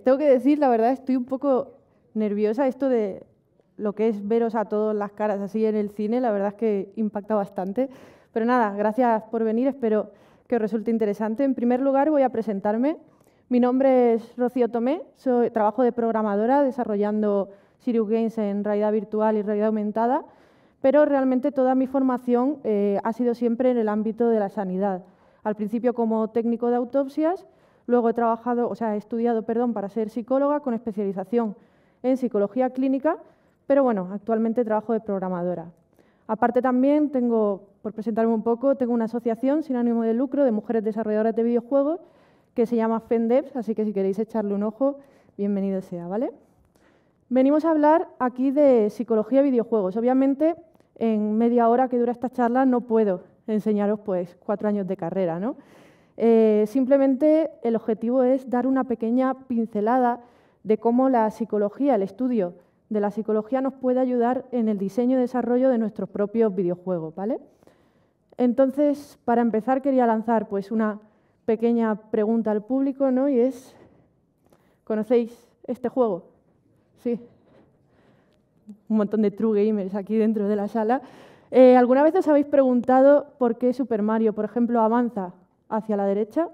tengo que decir, la verdad, estoy un poco nerviosa. Esto de lo que es veros a todos las caras así en el cine, la verdad es que impacta bastante. Pero nada, gracias por venir, espero que os resulte interesante. En primer lugar, voy a presentarme. Mi nombre es Rocío Tomé, trabajo de programadora desarrollando Sirius Games en realidad virtual y realidad aumentada, pero realmente toda mi formación ha sido siempre en el ámbito de la sanidad. Al principio como técnico de autopsias, luego he estudiado para ser psicóloga con especialización en psicología clínica, pero bueno, actualmente trabajo de programadora. Aparte también por presentarme un poco, tengo una asociación sin ánimo de lucro de mujeres desarrolladoras de videojuegos que se llama FENDEVS, así que si queréis echarle un ojo, bienvenido sea, ¿vale? Venimos a hablar aquí de psicología de videojuegos. Obviamente, en media hora que dura esta charla no puedo enseñaros 4 años de carrera, ¿no? Simplemente el objetivo es dar una pequeña pincelada de cómo la psicología, el estudio de la psicología nos puede ayudar en el diseño y desarrollo de nuestros propios videojuegos, ¿vale? Entonces, para empezar, quería lanzar una pequeña pregunta al público, ¿no? Y es, ¿conocéis este juego? Sí. Un montón de true gamers aquí dentro de la sala. ¿Alguna vez os habéis preguntado por qué Super Mario, por ejemplo, avanza hacia la derecha?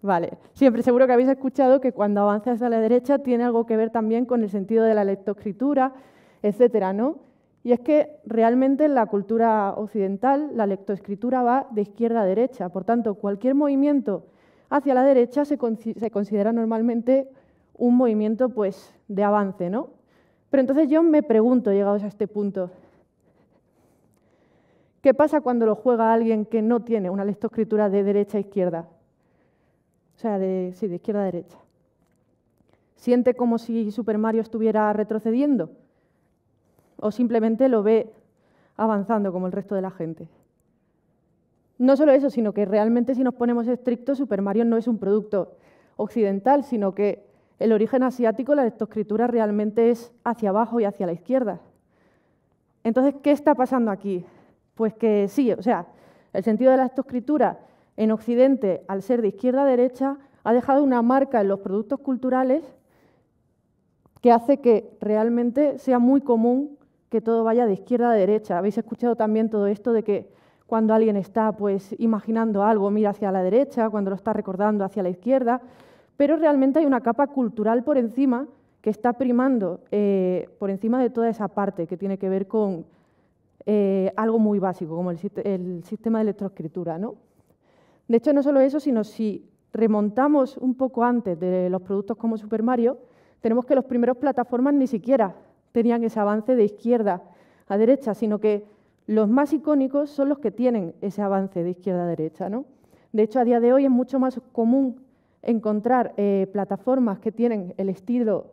Vale, seguro que habéis escuchado que cuando avanza hacia la derecha tiene algo que ver también con el sentido de la lectoescritura, etcétera, ¿no? Y es que realmente en la cultura occidental la lectoescritura va de izquierda a derecha. Por tanto, cualquier movimiento hacia la derecha se considera normalmente un movimiento de avance, ¿no? Pero entonces yo me pregunto, llegados a este punto, ¿qué pasa cuando lo juega alguien que no tiene una lectoescritura de derecha a izquierda? O sea, de izquierda a derecha. ¿Siente como si Super Mario estuviera retrocediendo? ¿O simplemente lo ve avanzando como el resto de la gente? No solo eso, sino que realmente si nos ponemos estrictos, Super Mario no es un producto occidental, sino que el origen asiático, la lectoescritura realmente es hacia abajo y hacia la izquierda. Entonces, ¿qué está pasando aquí? Pues que sí, el sentido de la lectoescritura en Occidente, al ser de izquierda a derecha, ha dejado una marca en los productos culturales que hace que realmente sea muy común que todo vaya de izquierda a derecha. Habéis escuchado también todo esto de que cuando alguien está imaginando algo, mira hacia la derecha, cuando lo está recordando hacia la izquierda, pero realmente hay una capa cultural por encima que está primando por encima de toda esa parte que tiene que ver con algo muy básico, como el sistema de lectoescritura, ¿no? De hecho, no solo eso, sino si remontamos un poco antes de los productos como Super Mario, tenemos que los primeros plataformas ni siquiera tenían ese avance de izquierda a derecha, sino que los más icónicos son los que tienen ese avance de izquierda a derecha, ¿no? De hecho, a día de hoy es mucho más común encontrar plataformas que tienen el estilo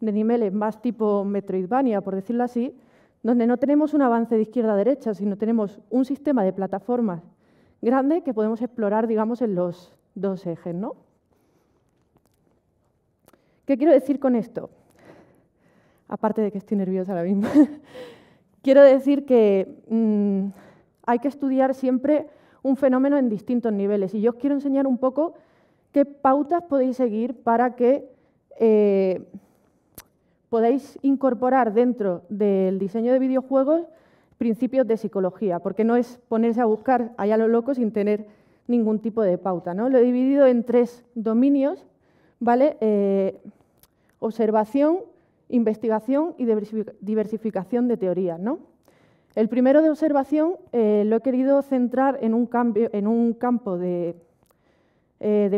de niveles más tipo Metroidvania, por decirlo así, donde no tenemos un avance de izquierda a derecha, sino tenemos un sistema de plataformas grande que podemos explorar, digamos, en los dos ejes, ¿no? ¿Qué quiero decir con esto? Aparte de que estoy nerviosa ahora mismo. Quiero decir que hay que estudiar siempre un fenómeno en distintos niveles. Y yo os quiero enseñar un poco qué pautas podéis seguir para que podáis incorporar dentro del diseño de videojuegos principios de psicología, porque no es ponerse a buscar allá lo loco sin tener ningún tipo de pauta, ¿no? Lo he dividido en 3 dominios, ¿vale? Observación, investigación y diversificación de teorías, ¿no? El primero de observación lo he querido centrar en un campo de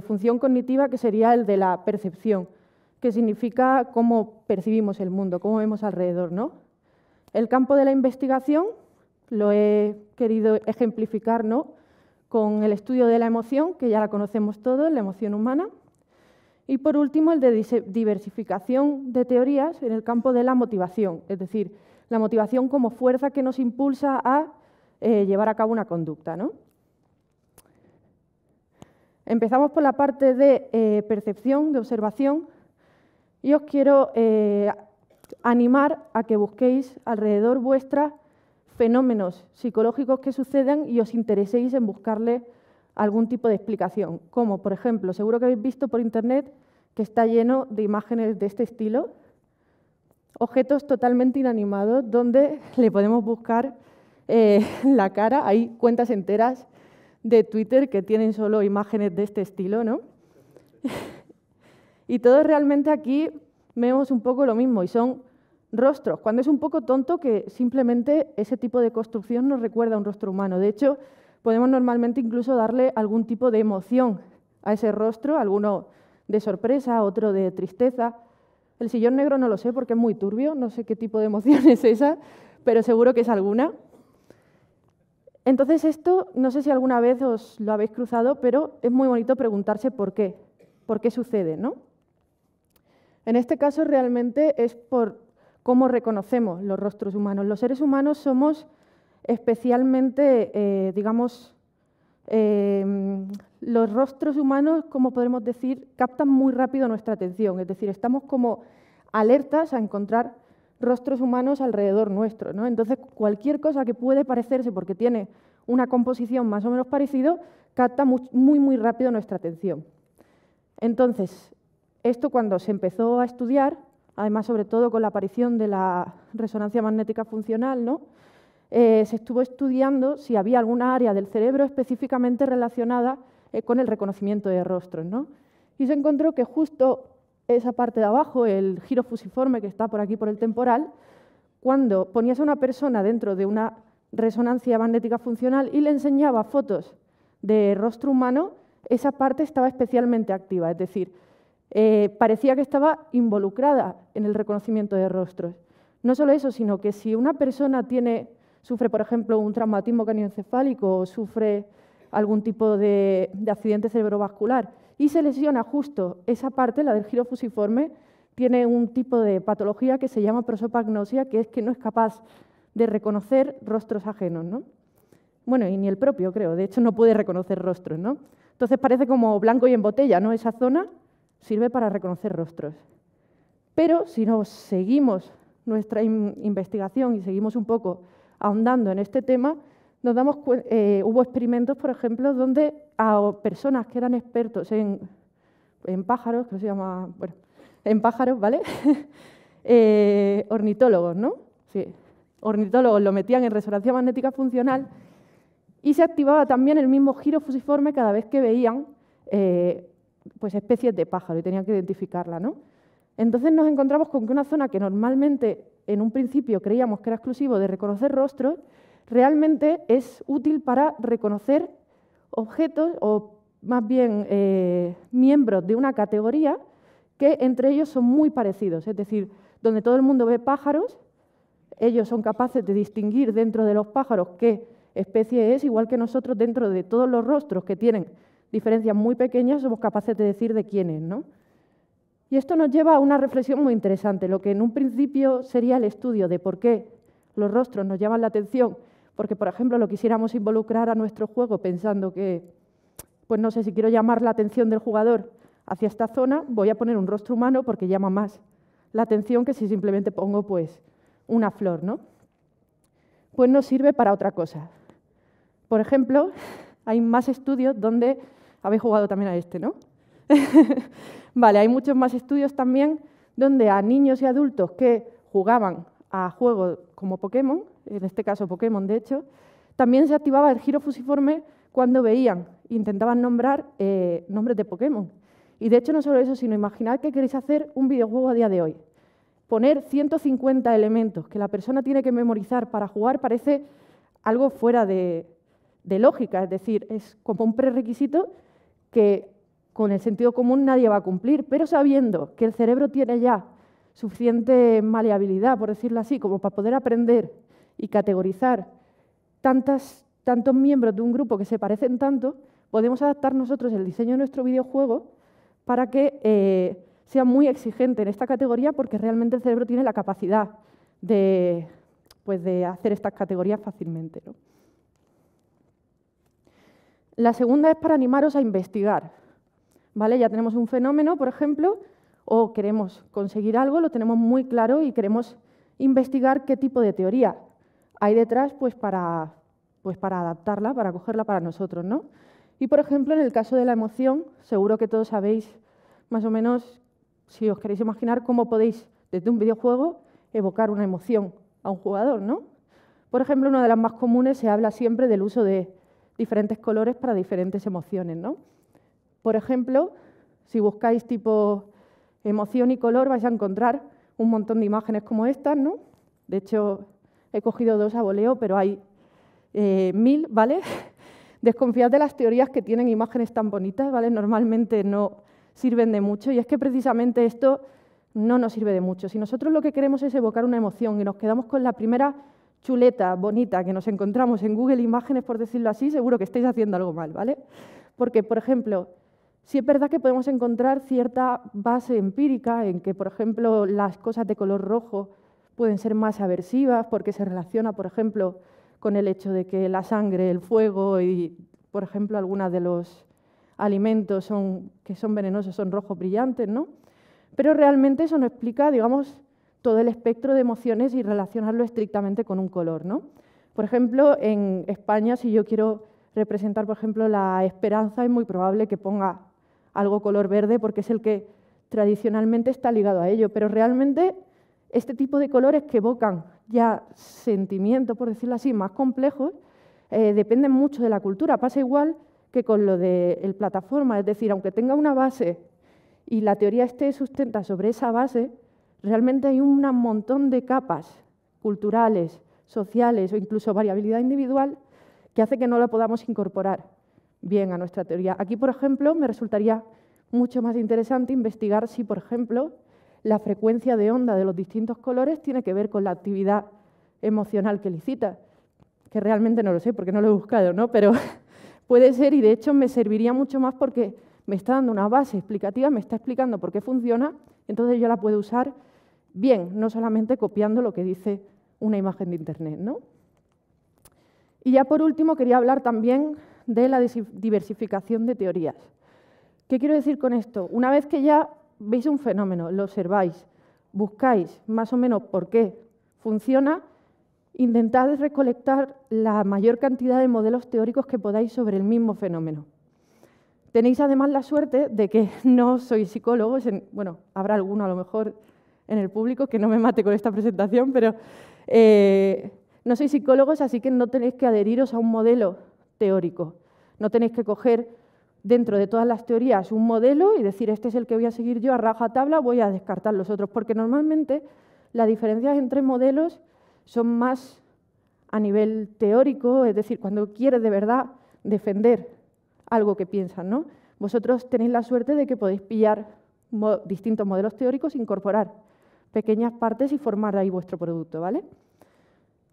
función cognitiva que sería el de la percepción, que significa cómo percibimos el mundo, cómo vemos alrededor, ¿no? El campo de la investigación lo he querido ejemplificar, ¿no?, con el estudio de la emoción, que ya la conocemos todos, la emoción humana. Y por último, el de diversificación de teorías en el campo de la motivación, es decir, la motivación como fuerza que nos impulsa a llevar a cabo una conducta, ¿no? Empezamos por la parte de percepción, de observación, y os quiero animar a que busquéis alrededor vuestra fenómenos psicológicos que sucedan y os intereséis en buscarle algún tipo de explicación, como, por ejemplo, seguro que habéis visto por Internet que está lleno de imágenes de este estilo, objetos totalmente inanimados donde le podemos buscar la cara. Hay cuentas enteras de Twitter que tienen solo imágenes de este estilo, ¿no? Y todos realmente aquí vemos un poco lo mismo y son rostros, cuando es un poco tonto que simplemente ese tipo de construcción nos recuerda a un rostro humano. De hecho, podemos normalmente incluso darle algún tipo de emoción a ese rostro, alguno de sorpresa, otro de tristeza. El sillón negro no lo sé porque es muy turbio, no sé qué tipo de emoción es esa, pero seguro que es alguna. Entonces esto, no sé si alguna vez os lo habéis cruzado, pero es muy bonito preguntarse por qué sucede, ¿no? En este caso realmente es por cómo reconocemos los rostros humanos. Los seres humanos somos especialmente, los rostros humanos, como podemos decir, captan muy rápido nuestra atención. Es decir, estamos como alertas a encontrar rostros humanos alrededor nuestro, ¿no? Entonces, cualquier cosa que puede parecerse porque tiene una composición más o menos parecida, capta muy rápido nuestra atención. Entonces, esto cuando se empezó a estudiar, además sobre todo con la aparición de la resonancia magnética funcional, ¿no? Se estuvo estudiando si había alguna área del cerebro específicamente relacionada con el reconocimiento de rostros, ¿no? Y se encontró que justo esa parte de abajo, el giro fusiforme que está por aquí por el temporal, cuando ponías a una persona dentro de una resonancia magnética funcional y le enseñaba fotos de rostro humano, esa parte estaba especialmente activa, es decir, parecía que estaba involucrada en el reconocimiento de rostros. No solo eso, sino que si una persona sufre, por ejemplo, un traumatismo craneoencefálico o sufre algún tipo de accidente cerebrovascular y se lesiona justo esa parte, la del giro fusiforme, tiene un tipo de patología que se llama prosopagnosia, que es que no es capaz de reconocer rostros ajenos, ¿no? Bueno, y ni el propio, creo. De hecho, no puede reconocer rostros, ¿no? Entonces parece como blanco y en botella, ¿no? Esa zona sirve para reconocer rostros. Pero si nos seguimos nuestra investigación y seguimos un poco ahondando en este tema, nos damos hubo experimentos, por ejemplo, donde a personas que eran expertos en pájaros, que se llama, bueno, en pájaros, ¿vale? Ornitólogos, ¿no? Sí, ornitólogos lo metían en resonancia magnética funcional y se activaba también el mismo giro fusiforme cada vez que veían pues especies de pájaro y tenían que identificarla, ¿no? Entonces nos encontramos con que una zona que normalmente en un principio creíamos que era exclusivo de reconocer rostros, realmente es útil para reconocer objetos o más bien miembros de una categoría que entre ellos son muy parecidos. Es decir, donde todo el mundo ve pájaros, ellos son capaces de distinguir dentro de los pájaros qué especie es, igual que nosotros dentro de todos los rostros que tienen diferencias muy pequeñas somos capaces de decir de quién es, ¿no? Y esto nos lleva a una reflexión muy interesante. Lo que en un principio sería el estudio de por qué los rostros nos llaman la atención, porque, por ejemplo, lo quisiéramos involucrar a nuestro juego pensando que, pues no sé, si quiero llamar la atención del jugador hacia esta zona, voy a poner un rostro humano porque llama más la atención que si simplemente pongo pues una flor, ¿no? Pues nos sirve para otra cosa. Por ejemplo, hay más estudios donde habéis jugado también a este, ¿no? Vale, hay muchos más estudios también donde a niños y adultos que jugaban a juegos como Pokémon, en este caso Pokémon de hecho, también se activaba el giro fusiforme cuando veían, intentaban nombrar nombres de Pokémon. Y de hecho no solo eso, sino imaginad que queréis hacer un videojuego a día de hoy. Poner 150 elementos que la persona tiene que memorizar para jugar parece algo fuera de lógica, es decir, es como un prerequisito que con el sentido común nadie va a cumplir, pero sabiendo que el cerebro tiene ya suficiente maleabilidad, por decirlo así, como para poder aprender y categorizar tantos miembros de un grupo que se parecen tanto, podemos adaptar nosotros el diseño de nuestro videojuego para que sea muy exigente en esta categoría, porque realmente el cerebro tiene la capacidad de hacer estas categorías fácilmente, ¿no? La segunda es para animaros a investigar, ¿vale? Ya tenemos un fenómeno, por ejemplo, o queremos conseguir algo, lo tenemos muy claro y queremos investigar qué tipo de teoría hay detrás para adaptarla, para cogerla para nosotros, ¿no? Y, por ejemplo, en el caso de la emoción, seguro que todos sabéis más o menos, si os queréis imaginar, cómo podéis, desde un videojuego, evocar una emoción a un jugador, ¿no? Por ejemplo, una de las más comunes se habla siempre del uso de diferentes colores para diferentes emociones, ¿no? Por ejemplo, si buscáis tipo emoción y color, vais a encontrar un montón de imágenes como estas, ¿no? De hecho, he cogido 2 a voleo, pero hay 1000, ¿vale? Desconfiad de las teorías que tienen imágenes tan bonitas, ¿vale? Normalmente no sirven de mucho, y es que precisamente esto no nos sirve de mucho. Si nosotros lo que queremos es evocar una emoción y nos quedamos con la primera chuleta, bonita, que nos encontramos en Google Imágenes, por decirlo así, seguro que estáis haciendo algo mal, ¿vale? Porque, por ejemplo, sí es verdad que podemos encontrar cierta base empírica en que, por ejemplo, las cosas de color rojo pueden ser más aversivas porque se relaciona, por ejemplo, con el hecho de que la sangre, el fuego y, por ejemplo, algunos de los alimentos que son venenosos son rojos brillantes, ¿no? Pero realmente eso no explica, digamos, todo el espectro de emociones y relacionarlo estrictamente con un color, ¿no? Por ejemplo, en España, si yo quiero representar, por ejemplo, la esperanza, es muy probable que ponga algo color verde porque es el que tradicionalmente está ligado a ello, pero realmente este tipo de colores que evocan ya sentimientos, por decirlo así, más complejos, dependen mucho de la cultura. Pasa igual que con lo de plataforma, es decir, aunque tenga una base y la teoría esté sustenta sobre esa base, realmente hay un montón de capas culturales, sociales o incluso variabilidad individual que hace que no la podamos incorporar bien a nuestra teoría. Aquí, por ejemplo, me resultaría mucho más interesante investigar si, por ejemplo, la frecuencia de onda de los distintos colores tiene que ver con la actividad emocional que licita, que realmente no lo sé porque no lo he buscado, ¿no? Pero puede ser, y de hecho me serviría mucho más porque me está dando una base explicativa, me está explicando por qué funciona, entonces yo la puedo usar bien, no solamente copiando lo que dice una imagen de Internet, ¿no? Y ya por último quería hablar también de la diversificación de teorías. ¿Qué quiero decir con esto? Una vez que ya veis un fenómeno, lo observáis, buscáis más o menos por qué funciona, intentad recolectar la mayor cantidad de modelos teóricos que podáis sobre el mismo fenómeno. Tenéis además la suerte de que no sois psicólogos, bueno, habrá alguno a lo mejor en el público que no me mate con esta presentación, pero no sois psicólogos, así que no tenéis que adheriros a un modelo teórico. No tenéis que coger dentro de todas las teorías un modelo y decir, este es el que voy a seguir yo a rajatabla, voy a descartar los otros, porque normalmente las diferencias entre modelos son más a nivel teórico, es decir, cuando quieres de verdad defender algo que piensan, ¿no? Vosotros tenéis la suerte de que podéis pillar distintos modelos teóricos, incorporar pequeñas partes y formar ahí vuestro producto, ¿vale?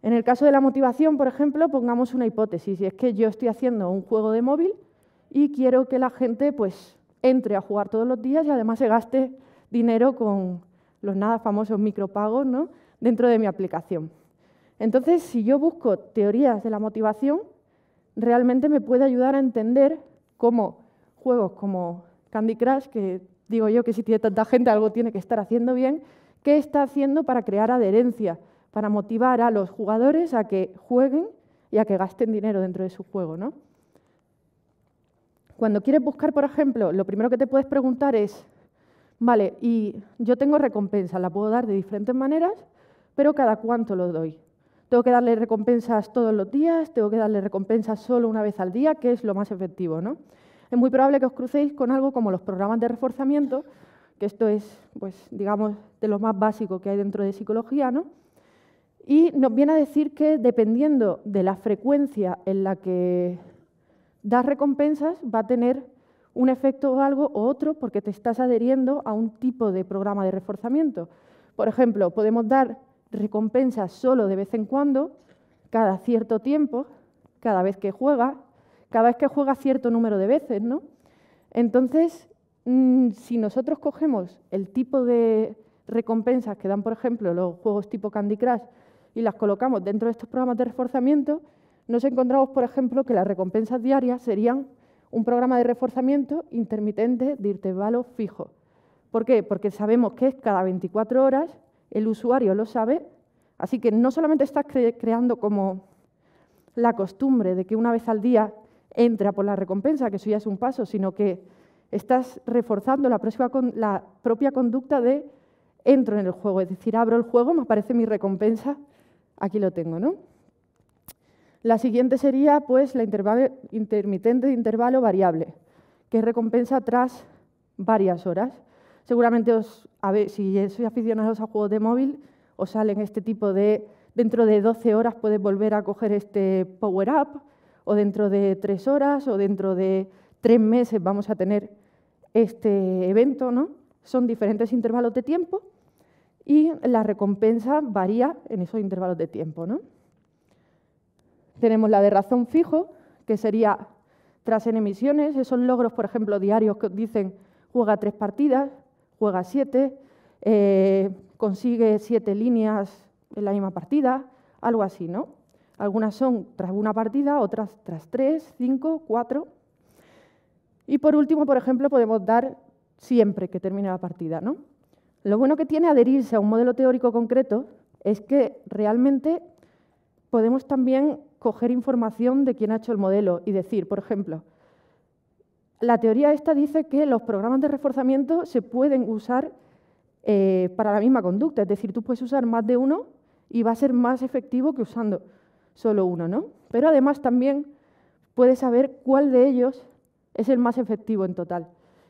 En el caso de la motivación, por ejemplo, pongamos una hipótesis, y es que yo estoy haciendo un juego de móvil y quiero que la gente pues entre a jugar todos los días y además se gaste dinero con los nada famosos micropagos, ¿no?, dentro de mi aplicación. Entonces, si yo busco teorías de la motivación, realmente me puede ayudar a entender cómo juegos como Candy Crush, que digo yo que si tiene tanta gente algo tiene que estar haciendo bien, ¿qué está haciendo para crear adherencia, para motivar a los jugadores a que jueguen y a que gasten dinero dentro de su juego, ¿no? Cuando quieres buscar, por ejemplo, lo primero que te puedes preguntar es, vale, y yo tengo recompensas, la puedo dar de diferentes maneras, pero ¿cada cuánto lo doy? ¿Tengo que darle recompensas todos los días? ¿Tengo que darle recompensas solo una vez al día? ¿Qué es lo más efectivo, ¿no? Es muy probable que os crucéis con algo como los programas de reforzamiento, que esto es, pues, digamos, de lo más básico que hay dentro de psicología, ¿no? Y nos viene a decir que dependiendo de la frecuencia en la que das recompensas, va a tener un efecto o algo o otro porque te estás adheriendo a un tipo de programa de reforzamiento. Por ejemplo, podemos dar recompensas solo de vez en cuando, cada cierto tiempo, cada vez que juega cierto número de veces, ¿no? Entonces, si nosotros cogemos el tipo de recompensas que dan, por ejemplo, los juegos tipo Candy Crush y las colocamos dentro de estos programas de reforzamiento, nos encontramos, por ejemplo, que las recompensas diarias serían un programa de reforzamiento intermitente de intervalo fijo. ¿Por qué? Porque sabemos que es cada 24 horas, el usuario lo sabe, así que no solamente estás creando como la costumbre de que una vez al día entre a por la recompensa, que eso ya es un paso, sino que estás reforzando la propia conducta de entro en el juego, es decir, abro el juego, me aparece mi recompensa, aquí lo tengo, ¿no? La siguiente sería pues la intermitente de intervalo variable, que es recompensa tras varias horas. Seguramente si sois aficionados a juegos de móvil, os salen este tipo de, dentro de 12 horas puedes volver a coger este power-up, o dentro de 3 horas, o dentro de 3 meses vamos a tener este evento, ¿no? Son diferentes intervalos de tiempo y la recompensa varía en esos intervalos de tiempo, ¿no? Tenemos la de razón fijo, que sería tras N emisiones, esos logros, por ejemplo, diarios que os dicen juega 3 partidas, juega 7, consigue 7 líneas en la misma partida, algo así, ¿no? Algunas son tras una partida, otras tras 3, 5, 4. Y por último, por ejemplo, podemos dar siempre que termine la partida, ¿no? Lo bueno que tiene adherirse a un modelo teórico concreto es que realmente podemos también coger información de quién ha hecho el modelo y decir, por ejemplo, la teoría esta dice que los programas de reforzamiento se pueden usar para la misma conducta, es decir, tú puedes usar más de uno y va a ser más efectivo que usando solo uno, ¿no? Pero además también puedes saber cuál de ellos es el más efectivo en total.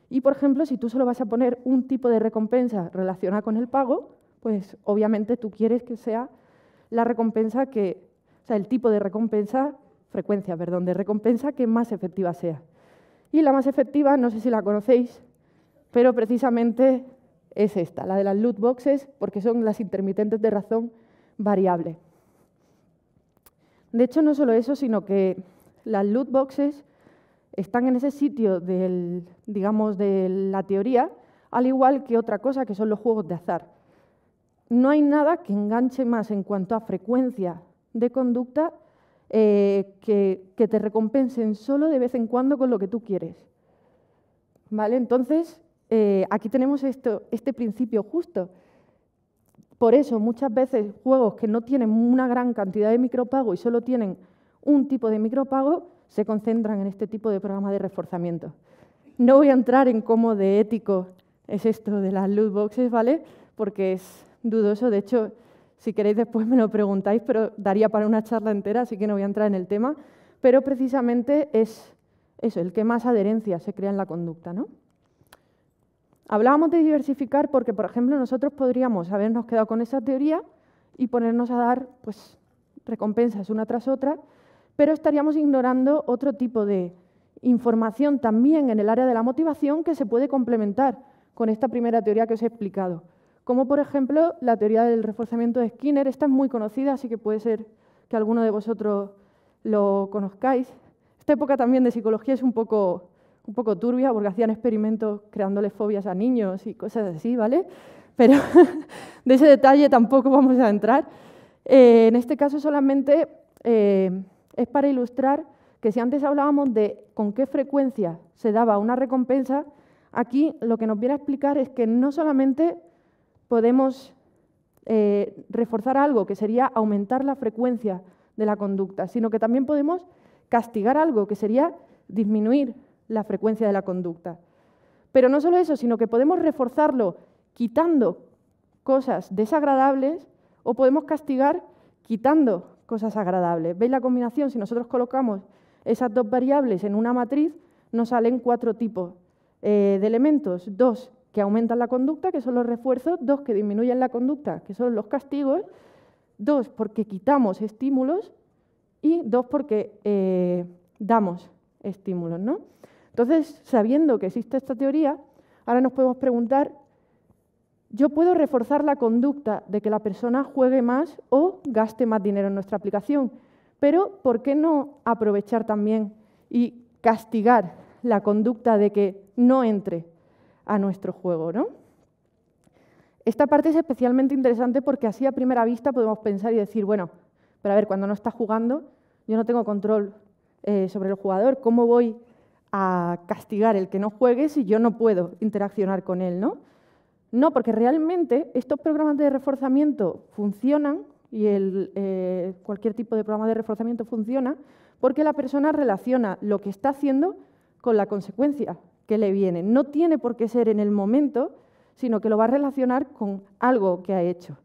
Y, por ejemplo, si tú solo vas a poner un tipo de recompensa relacionada con el pago, pues obviamente tú quieres que sea la recompensa el tipo de frecuencia de recompensa que más efectiva sea. Y la más efectiva, no sé si la conocéis, pero precisamente es esta, la de las loot boxes, porque son las intermitentes de razón variable. De hecho, no solo eso, sino que las loot boxes están en ese sitio de la teoría, al igual que otra cosa, que son los juegos de azar. No hay nada que enganche más en cuanto a frecuencia de conducta que te recompensen solo de vez en cuando con lo que tú quieres. ¿Vale? Entonces, aquí tenemos este principio justo. Por eso, muchas veces, juegos que no tienen una gran cantidad de micropago y solo tienen un tipo de micropago, se concentran en este tipo de programa de reforzamiento. No voy a entrar en cómo de ético es esto de las loot boxes, ¿vale? Porque es dudoso. De hecho, si queréis después me lo preguntáis, pero daría para una charla entera, así que no voy a entrar en el tema. Pero precisamente es eso, el que más adherencia se crea en la conducta, ¿no? Hablábamos de diversificar porque, por ejemplo, nosotros podríamos habernos quedado con esa teoría y ponernos a dar pues, recompensas una tras otra, pero estaríamos ignorando otro tipo de información también en el área de la motivación que se puede complementar con esta primera teoría que os he explicado. Como, por ejemplo, la teoría del reforzamiento de Skinner. Esta es muy conocida, así que puede ser que alguno de vosotros lo conozcáis. Esta época también de psicología es un poco turbia, porque hacían experimentos creándoles fobias a niños y cosas así, ¿vale? Pero de ese detalle tampoco vamos a entrar. En este caso solamente es para ilustrar que si antes hablábamos de con qué frecuencia se daba una recompensa, aquí lo que nos viene a explicar es que no solamente podemos reforzar algo, que sería aumentar la frecuencia de la conducta, sino que también podemos castigar algo, que sería disminuir la frecuencia de la conducta. Pero no solo eso, sino que podemos reforzarlo quitando cosas desagradables o podemos castigar quitando cosas agradables. ¿Veis la combinación? Si nosotros colocamos esas dos variables en una matriz, nos salen 4 tipos de elementos. 2 que aumentan la conducta, que son los refuerzos, 2 que disminuyen la conducta, que son los castigos, 2 porque quitamos estímulos y 2 porque damos estímulos, ¿no? Entonces, sabiendo que existe esta teoría, ahora nos podemos preguntar, ¿yo puedo reforzar la conducta de que la persona juegue más o gaste más dinero en nuestra aplicación? Pero, ¿por qué no aprovechar también y castigar la conducta de que no entre a nuestro juego, ¿no? Esta parte es especialmente interesante porque así a primera vista podemos pensar y decir, bueno, pero a ver, cuando no está jugando, yo no tengo control sobre el jugador, ¿cómo voy a castigar el que no juegue si yo no puedo interaccionar con él, ¿no? No, porque realmente estos programas de reforzamiento funcionan y cualquier tipo de programa de reforzamiento funciona porque la persona relaciona lo que está haciendo con la consecuencia que le viene. No tiene por qué ser en el momento, sino que lo va a relacionar con algo que ha hecho.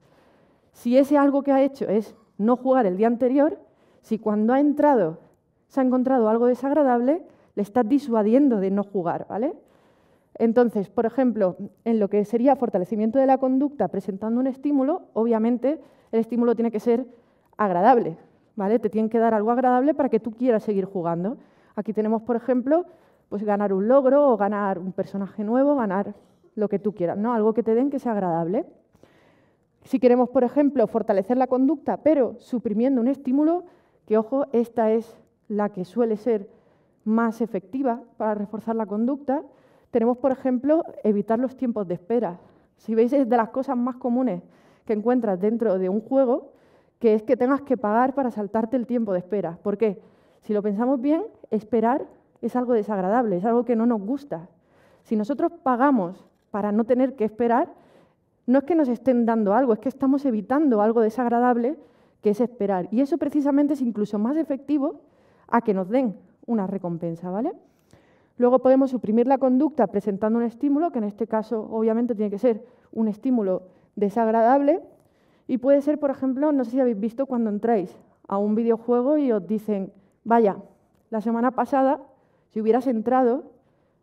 Si ese algo que ha hecho es no jugar el día anterior, si cuando ha entrado se ha encontrado algo desagradable, le está disuadiendo de no jugar, ¿vale? Entonces, por ejemplo, en lo que sería fortalecimiento de la conducta presentando un estímulo, obviamente el estímulo tiene que ser agradable, ¿vale? Te tienen que dar algo agradable para que tú quieras seguir jugando. Aquí tenemos, por ejemplo, pues ganar un logro o ganar un personaje nuevo, ganar lo que tú quieras, ¿no? Algo que te den que sea agradable. Si queremos, por ejemplo, fortalecer la conducta, pero suprimiendo un estímulo, que ojo, esta es la que suele ser más efectiva para reforzar la conducta, tenemos, por ejemplo, evitar los tiempos de espera. Si veis, es de las cosas más comunes que encuentras dentro de un juego, que es que tengas que pagar para saltarte el tiempo de espera. ¿Por qué? Si lo pensamos bien, esperar es algo desagradable, es algo que no nos gusta. Si nosotros pagamos para no tener que esperar, no es que nos estén dando algo, es que estamos evitando algo desagradable, que es esperar. Y eso precisamente es incluso más efectivo a que nos den una recompensa, ¿vale? Luego podemos suprimir la conducta presentando un estímulo, que en este caso obviamente tiene que ser un estímulo desagradable, y puede ser, por ejemplo, no sé si habéis visto cuando entráis a un videojuego y os dicen, vaya, la semana pasada, si hubieras entrado,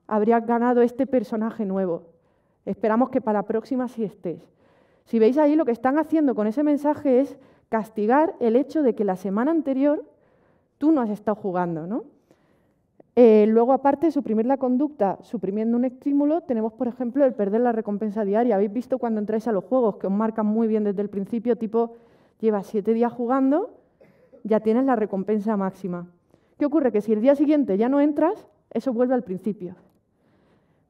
habrías ganado este personaje nuevo. Esperamos que para la próxima sí estés. Si veis ahí, lo que están haciendo con ese mensaje es castigar el hecho de que la semana anterior tú no has estado jugando, ¿no? Luego, aparte de suprimir la conducta, suprimiendo un estímulo, tenemos, por ejemplo, el perder la recompensa diaria. Habéis visto cuando entráis a los juegos que os marcan muy bien desde el principio, tipo, llevas 7 días jugando, ya tienes la recompensa máxima. ¿Qué ocurre? Que si el día siguiente ya no entras, eso vuelve al principio,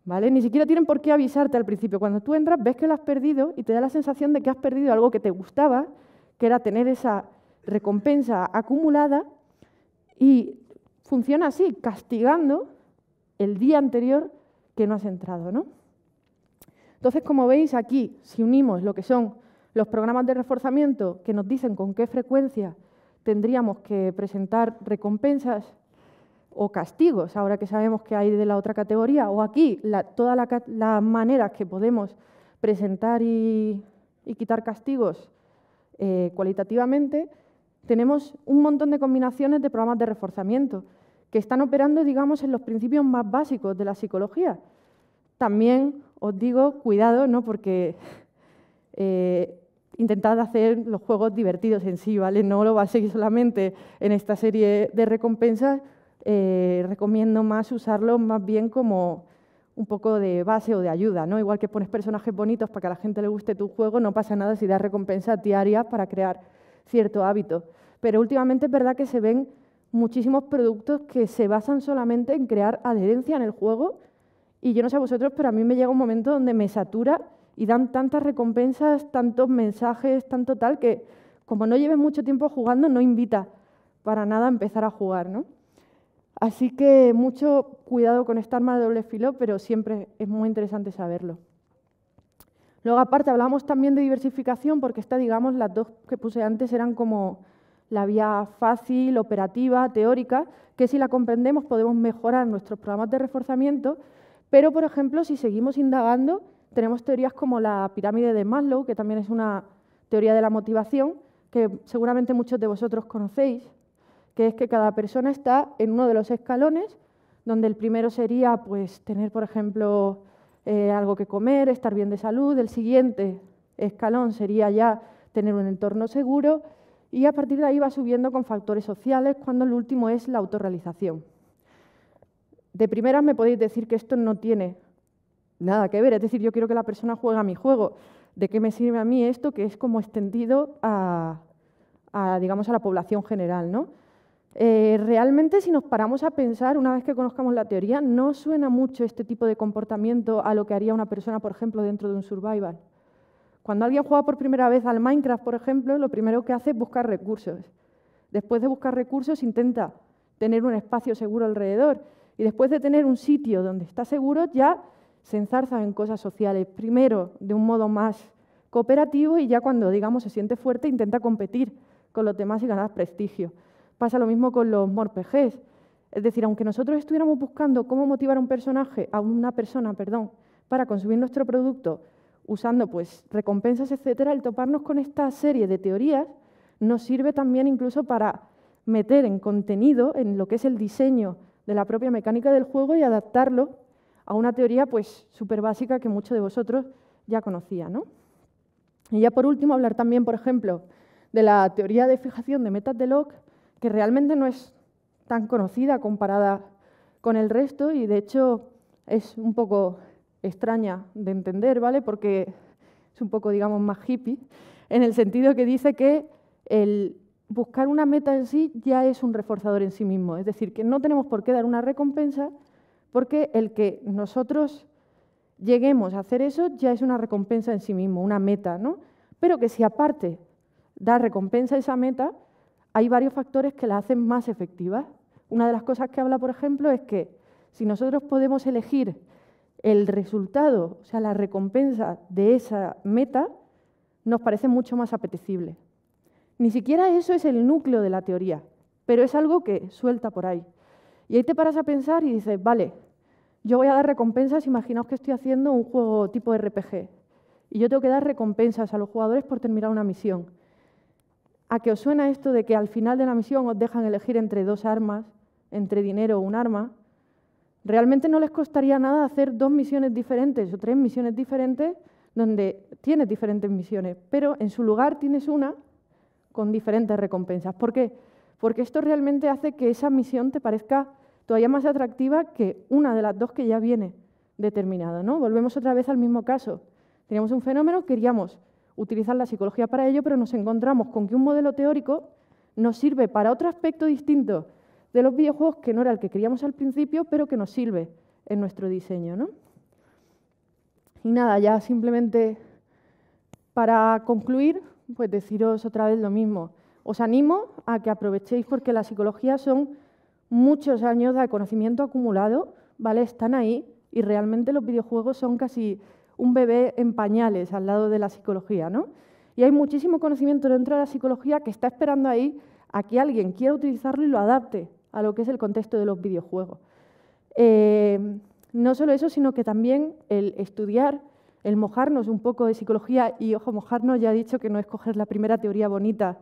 ¿vale? Ni siquiera tienen por qué avisarte al principio. Cuando tú entras, ves que lo has perdido y te da la sensación de que has perdido algo que te gustaba, que era tener esa recompensa acumulada, y funciona así, castigando el día anterior que no has entrado, ¿no? Entonces, como veis aquí, si unimos lo que son los programas de reforzamiento que nos dicen con qué frecuencia tendríamos que presentar recompensas o castigos, ahora que sabemos que hay de la otra categoría, o aquí todas las maneras que podemos presentar y quitar castigos cualitativamente, tenemos un montón de combinaciones de programas de reforzamiento que están operando, digamos, en los principios más básicos de la psicología. También os digo, cuidado, ¿no? Porque intentad hacer los juegos divertidos en sí, ¿vale? No lo baséis solamente en esta serie de recompensas. Recomiendo más usarlo más bien como un poco de base o de ayuda, ¿no? Igual que pones personajes bonitos para que a la gente le guste tu juego, no pasa nada si das recompensas diarias para crear cierto hábito. Pero últimamente es verdad que se ven muchísimos productos que se basan solamente en crear adherencia en el juego, y yo no sé a vosotros, pero a mí me llega un momento donde me satura y dan tantas recompensas, tantos mensajes, tanto tal, que como no lleves mucho tiempo jugando, no invita para nada a empezar a jugar, ¿no? Así que mucho cuidado con esta arma de doble filo, pero siempre es muy interesante saberlo. Luego, aparte, hablamos también de diversificación, porque digamos, las dos que puse antes eran como la vía fácil, operativa, teórica, que si la comprendemos podemos mejorar nuestros programas de reforzamiento, pero, por ejemplo, si seguimos indagando, tenemos teorías como la pirámide de Maslow, que también es una teoría de la motivación, que seguramente muchos de vosotros conocéis, que es que cada persona está en uno de los escalones, donde el primero sería pues, tener, por ejemplo, algo que comer, estar bien de salud. El siguiente escalón sería ya tener un entorno seguro, y a partir de ahí va subiendo con factores sociales, cuando el último es la autorrealización. De primeras me podéis decir que esto no tiene nada que ver, es decir, yo quiero que la persona juegue a mi juego. ¿De qué me sirve a mí esto, que es como extendido digamos, a la población general, ¿no? Realmente, si nos paramos a pensar, una vez que conozcamos la teoría, no suena mucho este tipo de comportamiento a lo que haría una persona, por ejemplo, dentro de un survival. Cuando alguien juega por primera vez al Minecraft, por ejemplo, lo primero que hace es buscar recursos. Después de buscar recursos, intenta tener un espacio seguro alrededor. Y después de tener un sitio donde está seguro, ya se enzarza en cosas sociales. Primero, de un modo más cooperativo y ya cuando, digamos, se siente fuerte intenta competir con los demás y ganar prestigio. Pasa lo mismo con los MORPGs. Es decir, aunque nosotros estuviéramos buscando cómo motivar a una persona, para consumir nuestro producto usando pues, recompensas, etcétera, el toparnos con esta serie de teorías nos sirve también incluso para meter en contenido, en lo que es el diseño de la propia mecánica del juego y adaptarlo a una teoría pues súper básica que muchos de vosotros ya conocían, ¿no? Y ya por último hablar también, por ejemplo, de la teoría de fijación de metas de Locke, que realmente no es tan conocida comparada con el resto y de hecho es un poco extraña de entender, ¿vale? Porque es un poco, digamos, más hippie, en el sentido que dice que el buscar una meta en sí ya es un reforzador en sí mismo. Es decir, que no tenemos por qué dar una recompensa porque el que nosotros lleguemos a hacer eso ya es una recompensa en sí mismo, una meta, ¿no? Pero que si aparte da recompensa a esa meta, hay varios factores que la hacen más efectiva. Una de las cosas que habla, por ejemplo, es que si nosotros podemos elegir el resultado, o sea, la recompensa de esa meta, nos parece mucho más apetecible. Ni siquiera eso es el núcleo de la teoría, pero es algo que suelta por ahí. Y ahí te paras a pensar y dices, vale, yo voy a dar recompensas, imaginaos que estoy haciendo un juego tipo RPG, y yo tengo que dar recompensas a los jugadores por terminar una misión. ¿A qué os suena esto de que al final de la misión os dejan elegir entre dos armas, entre dinero o un arma? Realmente no les costaría nada hacer 2 misiones diferentes o 3 misiones diferentes donde tienes diferentes misiones, pero en su lugar tienes una con diferentes recompensas. ¿Por qué? Porque esto realmente hace que esa misión te parezca todavía más atractiva que una de las 2 que ya viene determinada, ¿no? Volvemos otra vez al mismo caso. Teníamos un fenómeno, queríamos utilizar la psicología para ello, pero nos encontramos con que un modelo teórico nos sirve para otro aspecto distinto de los videojuegos que no era el que queríamos al principio, pero que nos sirve en nuestro diseño, ¿no? Y nada, ya simplemente para concluir, pues deciros otra vez lo mismo. Os animo a que aprovechéis porque la psicología son muchos años de conocimiento acumulado, ¿vale? Están ahí y realmente los videojuegos son casi un bebé en pañales al lado de la psicología, ¿no? Y hay muchísimo conocimiento dentro de la psicología que está esperando ahí a que alguien quiera utilizarlo y lo adapte a lo que es el contexto de los videojuegos. No solo eso, sino que también el estudiar, el mojarnos un poco de psicología, y ojo, mojarnos ya he dicho que no es coger la primera teoría bonita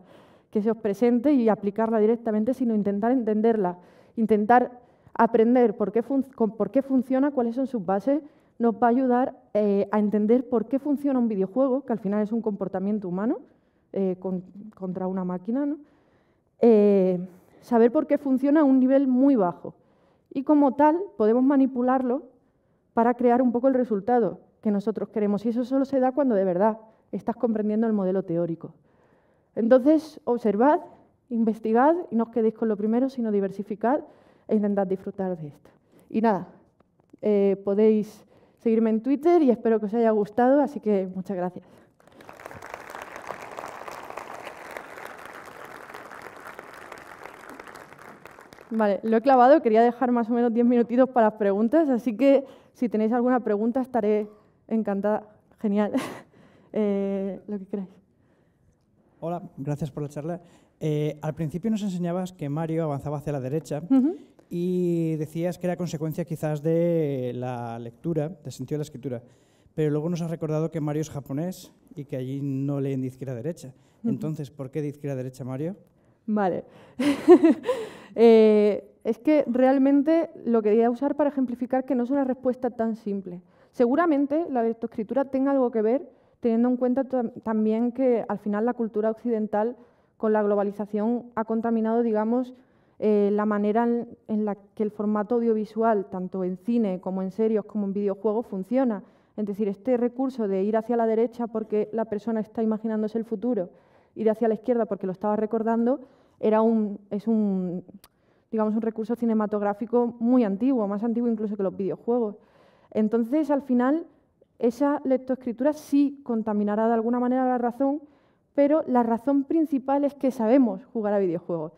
que se os presente y aplicarla directamente, sino intentar entenderla, intentar aprender por qué funciona, cuáles son sus bases, nos va a ayudar a entender por qué funciona un videojuego, que al final es un comportamiento humano contra una máquina, ¿no? Saber por qué funciona a un nivel muy bajo. Y como tal, podemos manipularlo para crear un poco el resultado que nosotros queremos. Y eso solo se da cuando de verdad estás comprendiendo el modelo teórico. Entonces, observad, investigad y no os quedéis con lo primero, sino diversificad e intentad disfrutar de esto. Y nada, podéis seguirme en Twitter y espero que os haya gustado, así que muchas gracias. Vale, lo he clavado, quería dejar más o menos 10 minutitos para las preguntas, así que si tenéis alguna pregunta estaré encantada. Genial. Lo que queráis. Hola, gracias por la charla. Al principio nos enseñabas que Mario avanzaba hacia la derecha y decías que era consecuencia quizás de la lectura, del sentido de la escritura, pero luego nos has recordado que Mario es japonés y que allí no leen de izquierda a derecha. Entonces, ¿por qué de izquierda a derecha Mario? Vale. Es que realmente lo quería usar para ejemplificar que no es una respuesta tan simple. Seguramente la lectoescritura tenga algo que ver, teniendo en cuenta también que al final la cultura occidental con la globalización ha contaminado, digamos, la manera en la que el formato audiovisual, tanto en cine como en series como en videojuegos, funciona. Es decir, este recurso de ir hacia la derecha porque la persona está imaginándose el futuro, ir hacia la izquierda porque lo estaba recordando, es un recurso cinematográfico muy antiguo, más antiguo incluso que los videojuegos. Entonces, al final, esa lectoescritura sí contaminará de alguna manera la razón, pero la razón principal es que sabemos jugar a videojuegos.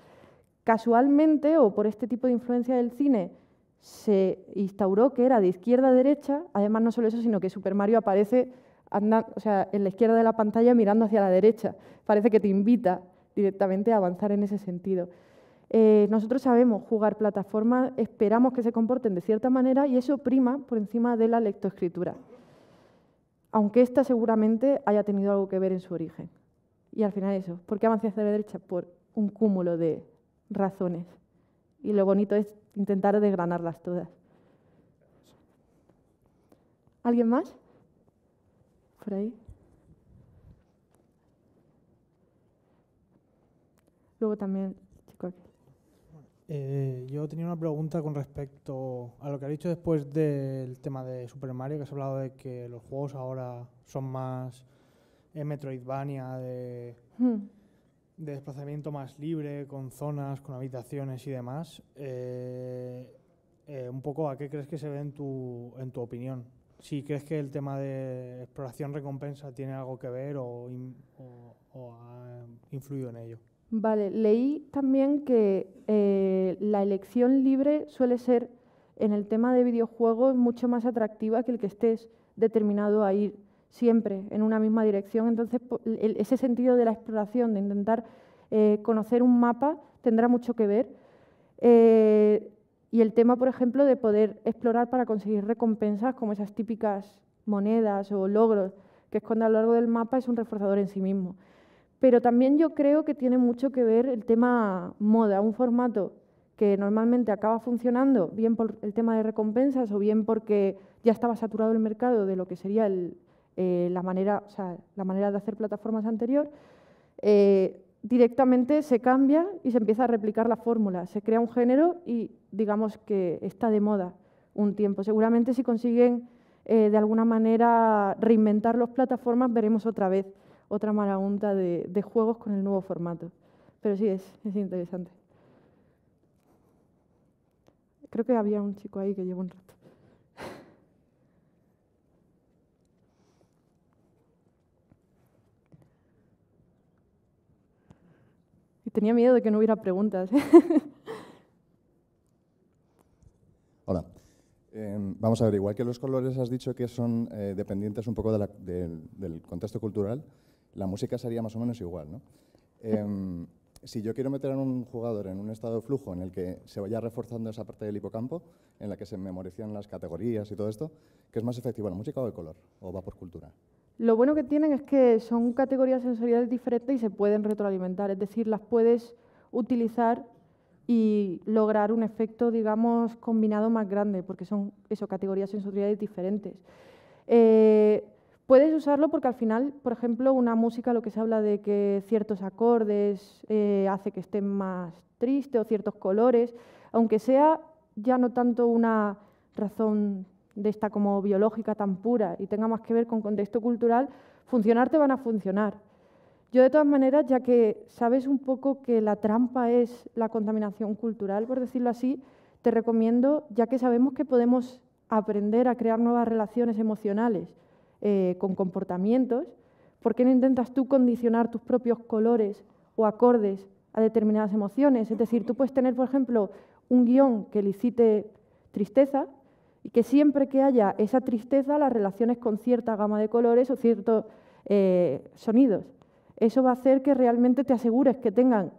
Casualmente, o por este tipo de influencia del cine, se instauró que era de izquierda a derecha. Además, no solo eso, sino que Super Mario aparece o sea, en la izquierda de la pantalla mirando hacia la derecha. Parece que te invita directamente a avanzar en ese sentido. Nosotros sabemos jugar plataformas, esperamos que se comporten de cierta manera y eso prima por encima de la lectoescritura, aunque ésta seguramente haya tenido algo que ver en su origen. Y al final eso, ¿por qué avancé hacia la derecha? Por un cúmulo de razones. Y lo bonito es intentar desgranarlas todas. ¿Alguien más? ¿Por ahí? Luego también, chico aquí. Yo tenía una pregunta con respecto a lo que has dicho después del tema de Super Mario, que has hablado de que los juegos ahora son más Metroidvania, de desplazamiento más libre, con zonas, con habitaciones y demás. Un poco, ¿a qué crees que se ve en tu opinión? Si crees que el tema de exploración-recompensa tiene algo que ver o ha influido en ello. Vale, leí también que la elección libre suele ser, en el tema de videojuegos, mucho más atractiva que el que estés determinado a ir siempre en una misma dirección. Entonces, ese sentido de la exploración, de intentar conocer un mapa, tendrá mucho que ver. Y el tema, por ejemplo, de poder explorar para conseguir recompensas, como esas típicas monedas o logros que esconde a lo largo del mapa, es un reforzador en sí mismo. Pero también yo creo que tiene mucho que ver el tema moda, un formato que normalmente acaba funcionando bien por el tema de recompensas o bien porque ya estaba saturado el mercado de lo que sería la manera de hacer plataformas anterior, directamente se cambia y se empieza a replicar la fórmula. Se crea un género y digamos que está de moda un tiempo. Seguramente si consiguen de alguna manera reinventar las plataformas, veremos otra vez otra marabunta de juegos con el nuevo formato. Pero sí, es interesante. Creo que había un chico ahí que lleva un rato. Y tenía miedo de que no hubiera preguntas. Hola. Vamos a ver, igual que los colores has dicho que son dependientes un poco del contexto cultural, la música sería más o menos igual, ¿no? Si yo quiero meter a un jugador en un estado de flujo en el que se vaya reforzando esa parte del hipocampo, en la que se memorizan las categorías y todo esto, ¿qué es más efectivo, la música o el color? ¿O va por cultura? Lo bueno que tienen es que son categorías sensoriales diferentes y se pueden retroalimentar, es decir, las puedes utilizar y lograr un efecto, digamos, combinado más grande, porque son categorías sensoriales diferentes. Puedes usarlo porque al final, por ejemplo, una música, lo que se habla de que ciertos acordes hace que estén más tristes o ciertos colores, aunque sea ya no tanto una razón de esta como biológica tan pura y tenga más que ver con contexto cultural, funcionar te van a funcionar. Yo, de todas maneras, ya que sabes un poco que la trampa es la contaminación cultural, por decirlo así, te recomiendo, ya que sabemos que podemos aprender a crear nuevas relaciones emocionales con comportamientos, ¿por qué no intentas tú condicionar tus propios colores o acordes a determinadas emociones? Es decir, tú puedes tener, por ejemplo, un guión que licite tristeza y que siempre que haya esa tristeza las relaciones con cierta gama de colores o ciertos sonidos. Eso va a hacer que realmente te asegures que tengan,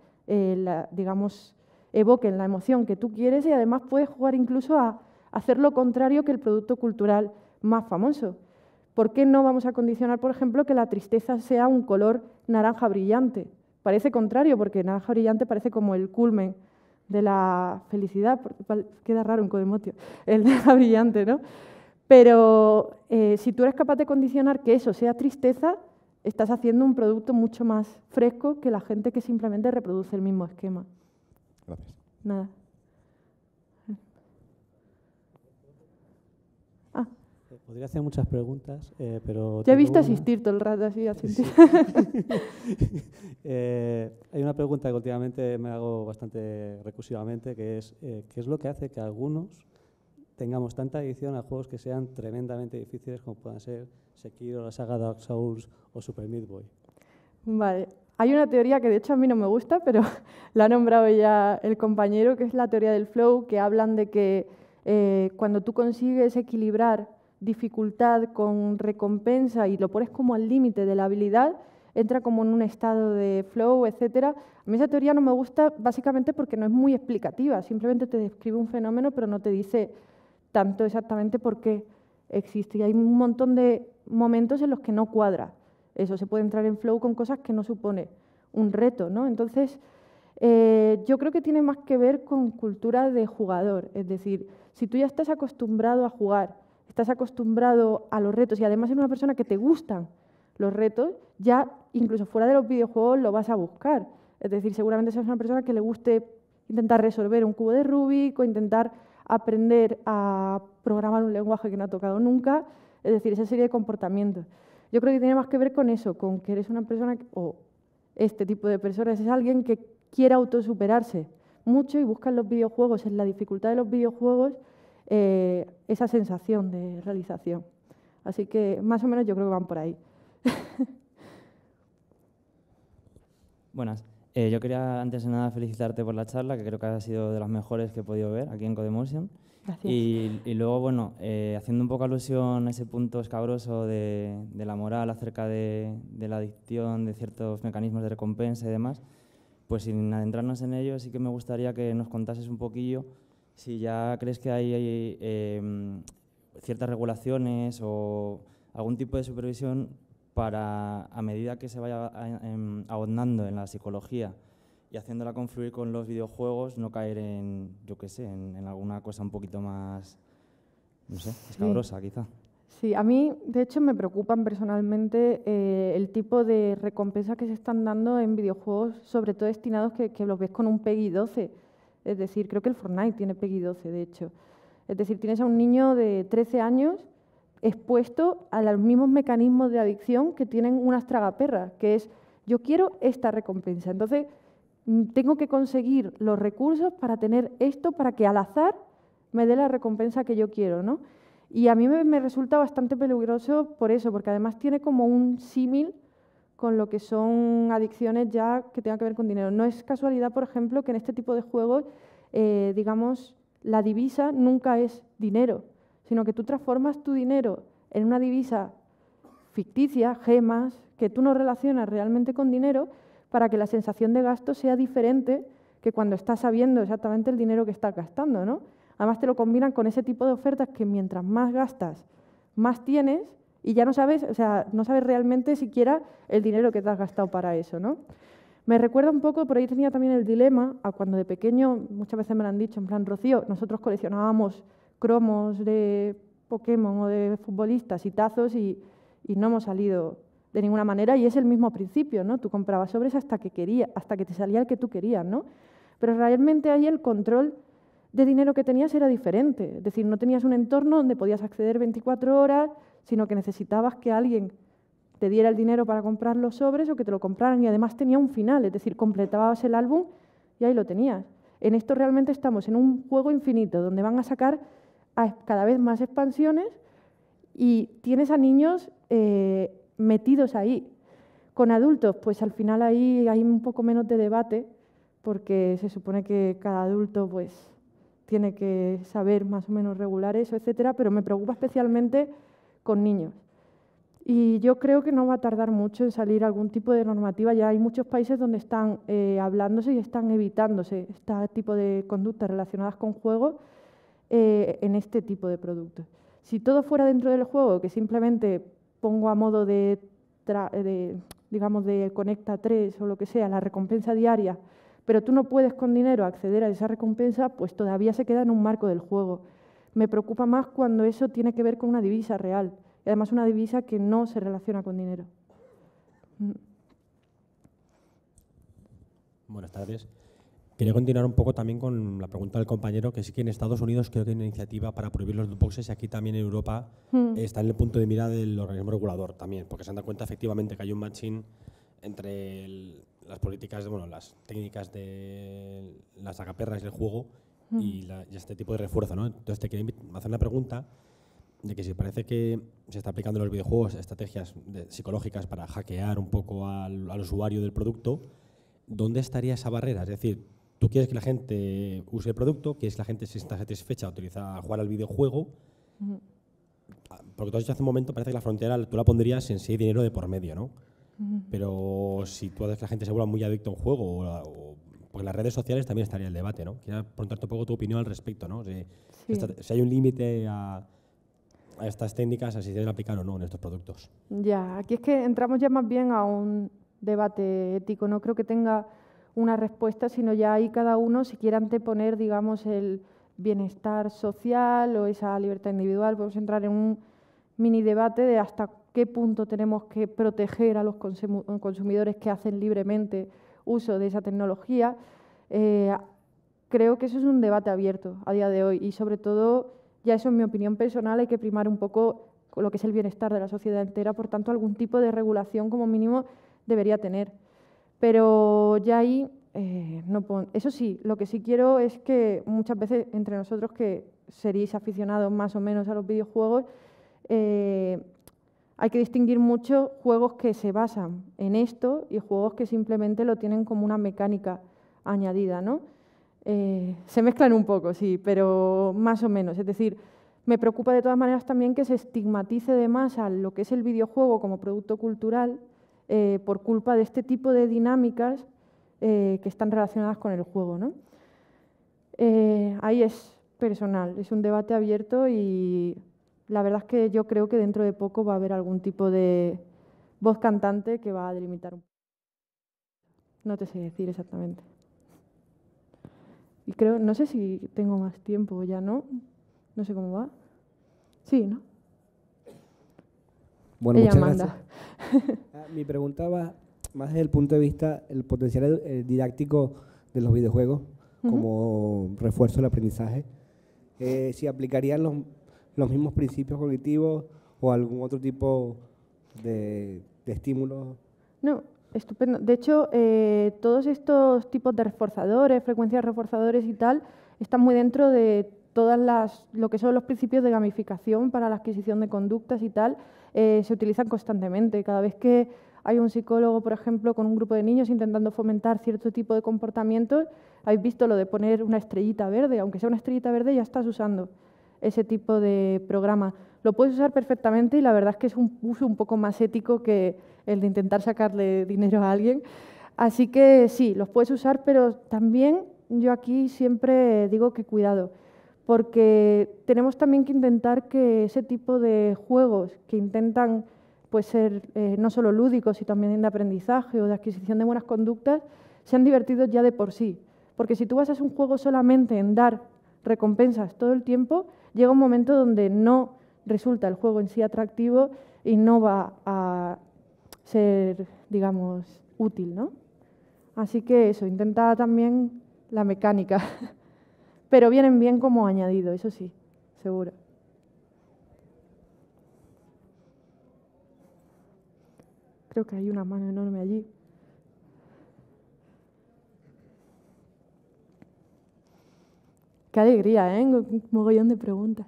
digamos, evoquen la emoción que tú quieres y además puedes jugar incluso a hacer lo contrario que el producto cultural más famoso. ¿Por qué no vamos a condicionar, por ejemplo, que la tristeza sea un color naranja brillante? Parece contrario, porque naranja brillante parece como el culmen de la felicidad, porque queda raro un codemotio, el naranja brillante, ¿no? Pero si tú eres capaz de condicionar que eso sea tristeza, estás haciendo un producto mucho más fresco que la gente que simplemente reproduce el mismo esquema. Gracias. Nada. Podría hacer muchas preguntas, pero... Ya he visto asistir todo el rato así a sentir. Sí. Hay una pregunta que últimamente me hago bastante recursivamente, que es ¿qué es lo que hace que algunos tengamos tanta adicción a juegos que sean tremendamente difíciles como puedan ser Sekiro, la saga Dark Souls o Super Meat Boy? Vale. Hay una teoría que de hecho a mí no me gusta, pero la ha nombrado ya el compañero, que es la teoría del flow, que hablan de que cuando tú consigues equilibrar dificultad con recompensa y lo pones como al límite de la habilidad, entra como en un estado de flow, etcétera. A mí esa teoría no me gusta básicamente porque no es muy explicativa, simplemente te describe un fenómeno pero no te dice tanto exactamente por qué existe. Y hay un montón de momentos en los que no cuadra. Eso, se puede entrar en flow con cosas que no supone un reto, ¿no? Entonces, yo creo que tiene más que ver con cultura de jugador. Es decir, si tú ya estás acostumbrado a jugar, estás acostumbrado a los retos y además eres una persona que te gustan los retos, ya incluso fuera de los videojuegos lo vas a buscar. Es decir, seguramente seas una persona que le guste intentar resolver un cubo de Rubik o intentar aprender a programar un lenguaje que no ha tocado nunca. Es decir, esa serie de comportamientos. Yo creo que tiene más que ver con eso, con que eres una persona, o este tipo de personas, es alguien que quiere autosuperarse mucho y busca en los videojuegos, en la dificultad de los videojuegos, esa sensación de realización. Así que más o menos yo creo que van por ahí. Buenas. Yo quería antes de nada felicitarte por la charla, que creo que ha sido de las mejores que he podido ver aquí en Codemotion. Gracias. Y luego, bueno, haciendo un poco alusión a ese punto escabroso de la moral acerca de la adicción, de ciertos mecanismos de recompensa y demás, pues sin adentrarnos en ello, sí que me gustaría que nos contases un poquillo si ya crees que hay ciertas regulaciones o algún tipo de supervisión para, a medida que se vaya ahondando en la psicología y haciéndola confluir con los videojuegos, no caer en, yo qué sé, en alguna cosa un poquito más, no sé, escabrosa quizá. Sí, a mí, de hecho, me preocupan personalmente el tipo de recompensas que se están dando en videojuegos, sobre todo destinados que los ves con un PEGI 12. Es decir, creo que el Fortnite tiene PEGI 12, de hecho. Es decir, tienes a un niño de 13 años expuesto a los mismos mecanismos de adicción que tienen unas tragaperras, que es, yo quiero esta recompensa. Entonces, tengo que conseguir los recursos para tener esto, para que al azar me dé la recompensa que yo quiero, ¿no? Y a mí me resulta bastante peligroso por eso, porque además tiene como un símil con lo que son adicciones ya que tengan que ver con dinero. No es casualidad, por ejemplo, que en este tipo de juegos, digamos, la divisa nunca es dinero, sino que tú transformas tu dinero en una divisa ficticia, gemas, que tú no relacionas realmente con dinero, para que la sensación de gasto sea diferente que cuando estás sabiendo exactamente el dinero que estás gastando, ¿no? Además te lo combinan con ese tipo de ofertas que mientras más gastas, más tienes y ya no sabes, o sea, no sabes realmente siquiera el dinero que te has gastado para eso, ¿no? Me recuerda un poco, por ahí tenía también el dilema, a cuando de pequeño, muchas veces me lo han dicho, en plan, Rocío, nosotros coleccionábamos cromos de Pokémon o de futbolistas y tazos y no hemos salido de ninguna manera, y es el mismo principio, ¿no? Tú comprabas sobres hasta que te salía el que tú querías, ¿no? Pero realmente ahí el control de dinero que tenías era diferente, es decir, no tenías un entorno donde podías acceder 24 horas, sino que necesitabas que alguien te diera el dinero para comprar los sobres o que te lo compraran, y además tenía un final, es decir, completabas el álbum y ahí lo tenías. En esto realmente estamos en un juego infinito donde van a sacar cada vez más expansiones y tienes a niños metidos ahí. Con adultos, pues al final ahí hay un poco menos de debate porque se supone que cada adulto pues tiene que saber más o menos regular eso, etcétera, pero me preocupa especialmente con niños. Y yo creo que no va a tardar mucho en salir algún tipo de normativa. Ya hay muchos países donde están hablándose y están evitándose este tipo de conductas relacionadas con juegos en este tipo de productos. Si todo fuera dentro del juego, que simplemente pongo a modo digamos, de Conecta 3 o lo que sea, la recompensa diaria, pero tú no puedes con dinero acceder a esa recompensa, pues todavía se queda en un marco del juego. Me preocupa más cuando eso tiene que ver con una divisa real, y además una divisa que no se relaciona con dinero. Buenas tardes. Quería continuar un poco también con la pregunta del compañero, que sí que en Estados Unidos creo que hay una iniciativa para prohibir los loot boxes y aquí también en Europa está en el punto de mira del organismo regulador también, porque se han dado cuenta efectivamente que hay un matching entre las políticas, bueno, las técnicas de las agaperras y el juego y este tipo de refuerzo, ¿no? Entonces te quería hacer una pregunta de que si parece que se está aplicando en los videojuegos estrategias psicológicas para hackear un poco al usuario del producto, ¿dónde estaría esa barrera? Es decir, tú quieres que la gente use el producto, quieres que la gente se está satisfecha a jugar al videojuego, porque tú has dicho hace un momento, parece que la frontera tú la pondrías en si hay dinero de por medio, ¿no? Pero si tú haces que la gente se vuelva muy adicta a un juego, pues en las redes sociales también estaría el debate, ¿no? Quería preguntarte un poco tu opinión al respecto, ¿no? Si hay un límite a estas técnicas, a si se deben aplicar o no en estos productos. Ya, aquí es que entramos ya más bien a un debate ético. No creo que tenga una respuesta, sino ya ahí cada uno, si quiere anteponer, digamos, el bienestar social o esa libertad individual, podemos entrar en un mini debate de hasta qué punto tenemos que proteger a los consumidores que hacen libremente uso de esa tecnología. Creo que eso es un debate abierto a día de hoy y sobre todo, ya eso en mi opinión personal, hay que primar un poco lo que es el bienestar de la sociedad entera, por tanto algún tipo de regulación como mínimo debería tener. Pero ya ahí, eso sí, lo que sí quiero es que muchas veces entre nosotros que seréis aficionados más o menos a los videojuegos, hay que distinguir mucho juegos que se basan en esto y juegos que simplemente lo tienen como una mecánica añadida, ¿no? Se mezclan un poco, sí, pero más o menos. Es decir, me preocupa de todas maneras también que se estigmatice de más a lo que es el videojuego como producto cultural por culpa de este tipo de dinámicas que están relacionadas con el juego, ¿no? Ahí es personal, es un debate abierto y la verdad es que yo creo que dentro de poco va a haber algún tipo de voz cantante que va a delimitar un poco. No te sé decir exactamente. Y creo, no sé si tengo más tiempo o ya no. No sé cómo va. Sí, ¿no? Bueno, Ella muchas manda. gracias. Mi pregunta va más desde el punto de vista el potencial didáctico de los videojuegos como refuerzo del aprendizaje. Si aplicarían los mismos principios cognitivos o algún otro tipo de estímulos. No, estupendo. De hecho, todos estos tipos de reforzadores, frecuencias reforzadores y tal, están muy dentro de lo que son los principios de gamificación para la adquisición de conductas y tal, se utilizan constantemente. Cada vez que hay un psicólogo, por ejemplo, con un grupo de niños intentando fomentar cierto tipo de comportamientos, habéis visto lo de poner una estrellita verde, aunque sea una estrellita verde ya estás usando ese tipo de programa. Lo puedes usar perfectamente y la verdad es que es un uso un poco más ético que el de intentar sacarle dinero a alguien. Así que sí, los puedes usar, pero también yo aquí siempre digo que cuidado, porque tenemos también que intentar que ese tipo de juegos que intentan pues, ser no solo lúdicos, sino también de aprendizaje o de adquisición de buenas conductas, sean divertidos ya de por sí. Porque si tú basas un juego solamente en dar recompensas todo el tiempo, llega un momento donde no resulta el juego en sí atractivo y no va a ser, digamos, útil, ¿no? Así que eso, intenta también la mecánica, pero vienen bien como añadido, eso sí, seguro. Creo que hay una mano enorme allí. Qué alegría, ¿eh? Un mogollón de preguntas.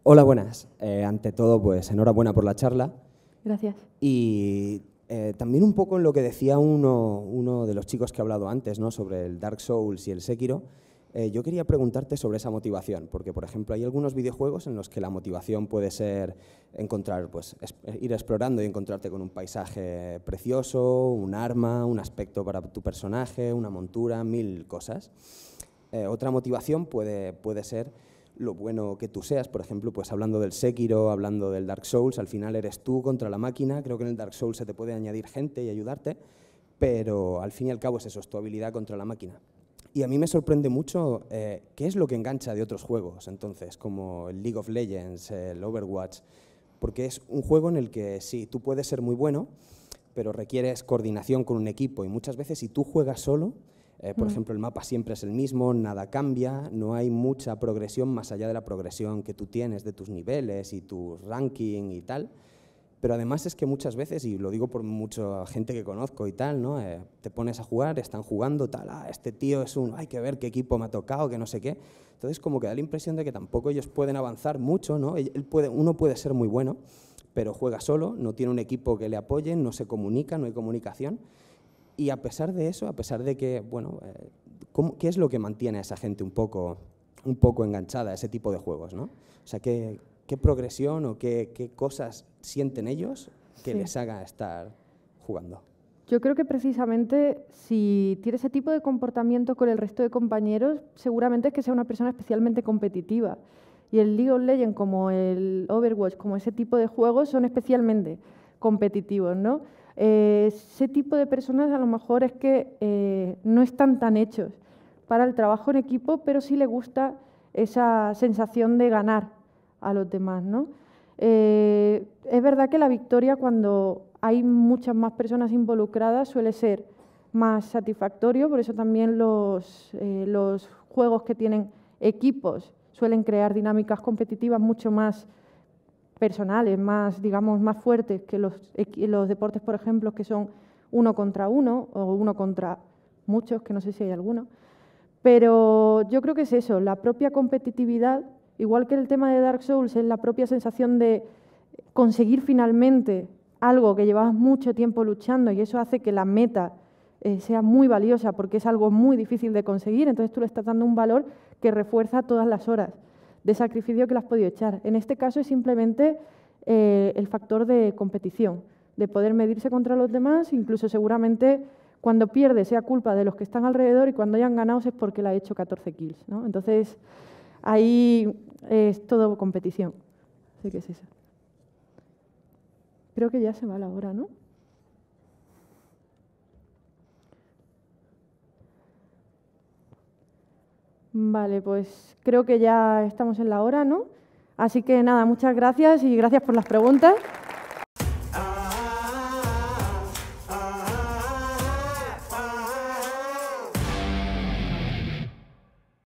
Hola, buenas. Ante todo, pues enhorabuena por la charla. Gracias. Y también un poco en lo que decía uno de los chicos que ha hablado antes, ¿no? Sobre el Dark Souls y el Sekiro. Yo quería preguntarte sobre esa motivación, porque, por ejemplo, hay algunos videojuegos en los que la motivación puede ser encontrar, pues, ir explorando y encontrarte con un paisaje precioso, un arma, un aspecto para tu personaje, una montura, 1000 cosas. Otra motivación puede ser lo bueno que tú seas, por ejemplo, pues hablando del Sekiro, hablando del Dark Souls, al final eres tú contra la máquina. Creo que en el Dark Souls se te puede añadir gente y ayudarte, pero al fin y al cabo es eso, es tu habilidad contra la máquina. Y a mí me sorprende mucho qué es lo que engancha de otros juegos, entonces, como el League of Legends, el Overwatch, porque es un juego en el que sí, tú puedes ser muy bueno, pero requieres coordinación con un equipo y muchas veces si tú juegas solo, por ejemplo, el mapa siempre es el mismo, nada cambia, no hay mucha progresión más allá de la progresión que tú tienes de tus niveles y tu ranking y tal. Pero además es que muchas veces, y lo digo por mucha gente que conozco y tal, ¿no? Te pones a jugar, están jugando, tal, este tío es hay que ver qué equipo me ha tocado, que no sé qué. Entonces como que da la impresión de que tampoco ellos pueden avanzar mucho, ¿no? Uno puede ser muy bueno, pero juega solo, no tiene un equipo que le apoye, no se comunica, no hay comunicación. Y a pesar de eso, a pesar de que, bueno, ¿qué es lo que mantiene a esa gente un poco un poco enganchada a ese tipo de juegos, ¿no? O sea, ¿qué progresión o qué cosas sienten ellos que les haga estar jugando? Yo creo que precisamente si tiene ese tipo de comportamiento con el resto de compañeros, seguramente es que sea una persona especialmente competitiva. Y el League of Legends, como el Overwatch, como ese tipo de juegos, son especialmente competitivos, ¿no? Ese tipo de personas a lo mejor es que no están tan hechos para el trabajo en equipo, pero sí le gusta esa sensación de ganar a los demás, ¿no? Es verdad que la victoria, cuando hay muchas más personas involucradas, suele ser más satisfactorio, por eso también los juegos que tienen equipos suelen crear dinámicas competitivas mucho más personales, más, digamos, más fuertes que los deportes, por ejemplo, que son 1 contra 1 o 1 contra muchos, que no sé si hay alguno. Pero yo creo que es eso, la propia competitividad, igual que el tema de Dark Souls, es la propia sensación de conseguir finalmente algo que llevabas mucho tiempo luchando, y eso hace que la meta sea muy valiosa porque es algo muy difícil de conseguir, entonces tú le estás dando un valor que refuerza todas las horas de sacrificio que le has podido echar. En este caso es simplemente el factor de competición, de poder medirse contra los demás, incluso seguramente cuando pierde sea culpa de los que están alrededor y cuando hayan ganado es porque le ha hecho 14 kills, ¿no? Entonces ahí es todo competición. Así que es eso. Creo que ya se va la hora, ¿no? Vale, pues creo que ya estamos en la hora, ¿no? Así que nada, muchas gracias y gracias por las preguntas.